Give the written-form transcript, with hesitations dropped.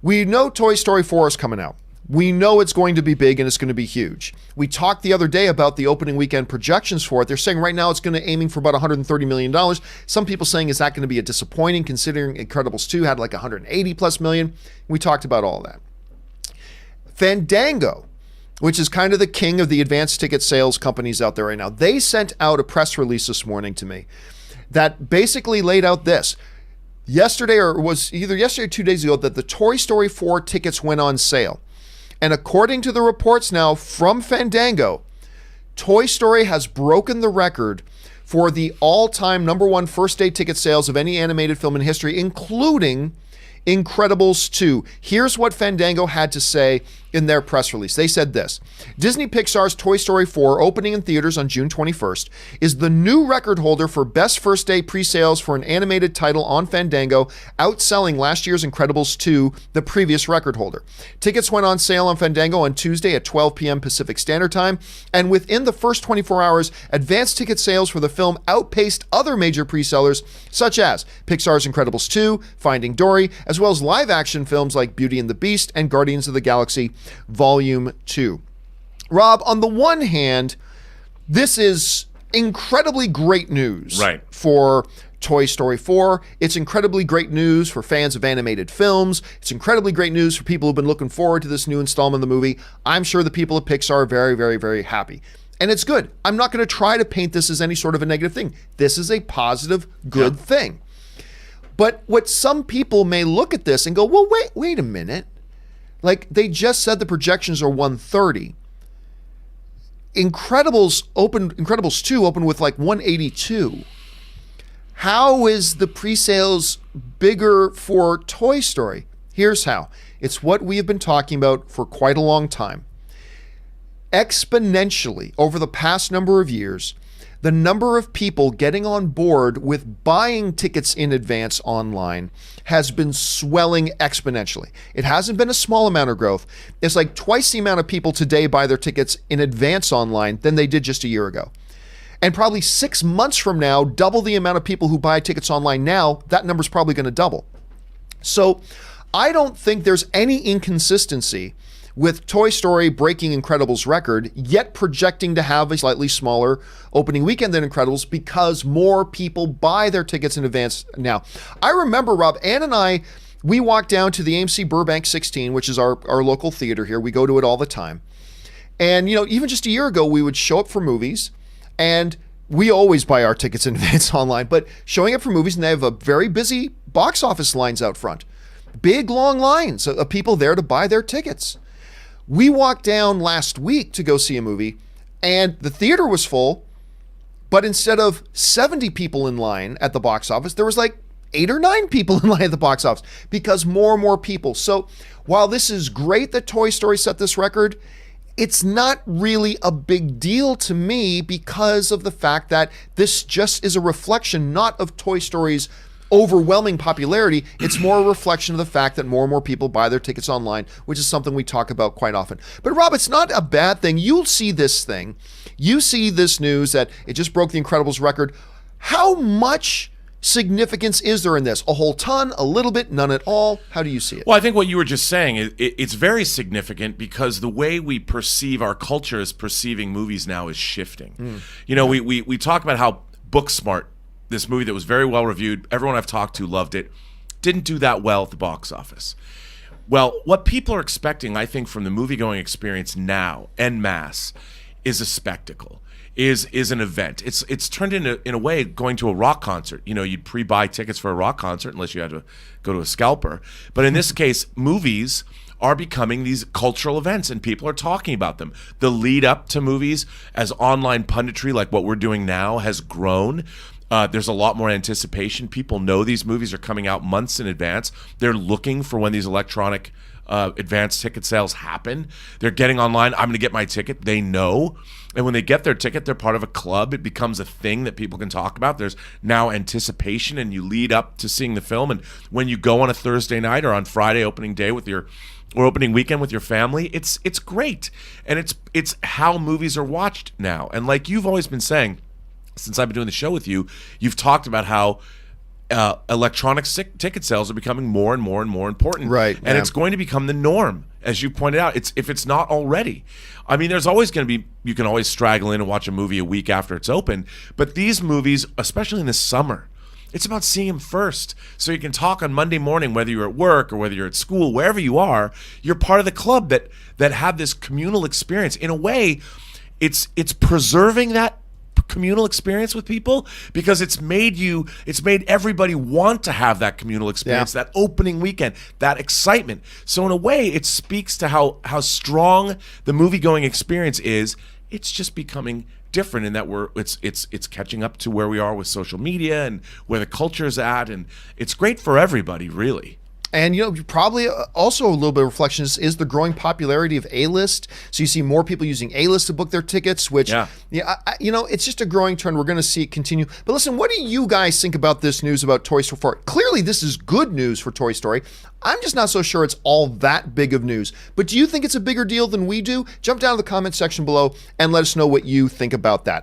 We know Toy Story 4 is coming out. We know it's going to be big and it's going to be huge. We talked the other day about the opening weekend projections for it. They're saying right now it's going to aiming for about $130 million. Some people saying, is that going to be a disappointing considering Incredibles 2 had like 180 plus million? We talked about all that. Fandango, which is kind of the king of the advanced ticket sales companies out there right now, they sent out a press release this morning to me that basically laid out this. Yesterday, or it was either yesterday or 2 days ago, that the Toy Story 4 tickets went on sale. And according to the reports now from Fandango, Toy Story has broken the record for the all-time #1 first-day ticket sales of any animated film in history, including Incredibles 2. Here's what Fandango had to say in their press release. They said this: Disney Pixar's Toy Story 4, opening in theaters on June 21st, is the new record holder for best first-day pre-sales for an animated title on Fandango, outselling last year's Incredibles 2, the previous record holder. Tickets went on sale on Fandango on Tuesday at 12 p.m. Pacific Standard Time, and within the first 24 hours, advanced ticket sales for the film outpaced other major pre-sellers, such as Pixar's Incredibles 2, Finding Dory, as well as live-action films like Beauty and the Beast and Guardians of the Galaxy Volume 2. Rob, on the one hand, this is incredibly great news for Toy Story 4. It's incredibly great news for fans of animated films. It's incredibly great news for people who've been looking forward to this new installment of the movie. I'm sure the people at Pixar are very, very, very happy. And it's good. I'm not going to try to paint this as any sort of a negative thing. This is a positive, good thing. But what some people may look at this and go, well, wait a minute. Like, they just said the projections are 130. Incredibles 2 opened with like 182. How is the pre-sales bigger for Toy Story? Here's how. It's what we have been talking about for quite a long time. Exponentially, over the past number of years, the number of people getting on board with buying tickets in advance online has been swelling exponentially. It hasn't been a small amount of growth. It's like twice the amount of people today buy their tickets in advance online than they did just a year ago. And probably 6 months from now, double the amount of people who buy tickets online now, that number's probably going to double. So I don't think there's any inconsistency with Toy Story breaking Incredibles' record, yet projecting to have a slightly smaller opening weekend than Incredibles because more people buy their tickets in advance now. I remember, Rob, Ann and I, we walked down to the AMC Burbank 16, which is our local theater here. We go to it all the time. And, you know, even just a year ago, we would show up for movies, and we always buy our tickets in advance online, but showing up for movies, and they have a very busy box office lines out front. Big, long lines of people there to buy their tickets. We walked down last week to go see a movie, and the theater was full, but instead of 70 people in line at the box office, there was like 8 or 9 people in line at the box office because more and more people. So while this is great that Toy Story set this record, it's not really a big deal to me because of the fact that this just is a reflection not of Toy Story's overwhelming popularity. It's more a reflection of the fact that more and more people buy their tickets online, which is something we talk about quite often. But Rob, it's not a bad thing. You'll see this thing. You see this news that it just broke the Incredibles record. How much significance is there in this? A whole ton, a little bit, none at all? How do you see it? Well, I think what you were just saying, it's very significant because the way we perceive our culture as perceiving movies now is shifting. You know, we talk about how Booksmart, this movie that was very well reviewed, everyone I've talked to loved it, didn't do that well at the box office. Well, what people are expecting, I think, from the movie-going experience now, en masse, is a spectacle, is an event. It's turned into, in a way, going to a rock concert. You know, you'd pre-buy tickets for a rock concert unless you had to go to a scalper. But in this case, movies are becoming these cultural events, and people are talking about them. The lead up to movies as online punditry, like what we're doing now, has grown. There's a lot more anticipation. People know these movies are coming out months in advance. They're looking for when these electronic advanced ticket sales happen. They're getting online, I'm going to get my ticket. They know. And when they get their ticket, they're part of a club. It becomes a thing that people can talk about. There's now anticipation, and you lead up to seeing the film. And when you go on a Thursday night or on Friday opening day with your or opening weekend with your family, it's great. And it's how movies are watched now. And like you've always been saying, since I've been doing the show with you, you've talked about how electronic ticket sales are becoming more and more and more important. Right, And yeah. it's going to become the norm, as you pointed out. If it's not already. I mean, there's always going to be, you can always straggle in and watch a movie a week after it's open. But these movies, especially in the summer, it's about seeing them first. So you can talk on Monday morning, whether you're at work or whether you're at school, wherever you are, you're part of the club that have this communal experience. In a way, it's preserving that communal experience with people, because it's made everybody want to have that communal experience, that opening weekend, that excitement. So in a way, it speaks to how strong the movie-going experience is. It's just becoming different in that it's catching up to where we are with social media and where the culture is at, and it's great for everybody, really. And, probably also a little bit of reflection is the growing popularity of A-list. So you see more people using A-list to book their tickets, which, it's just a growing trend. We're going to see it continue. But listen, what do you guys think about this news about Toy Story 4? Clearly, this is good news for Toy Story. I'm just not so sure it's all that big of news. But do you think it's a bigger deal than we do? Jump down to the comment section below and let us know what you think about that.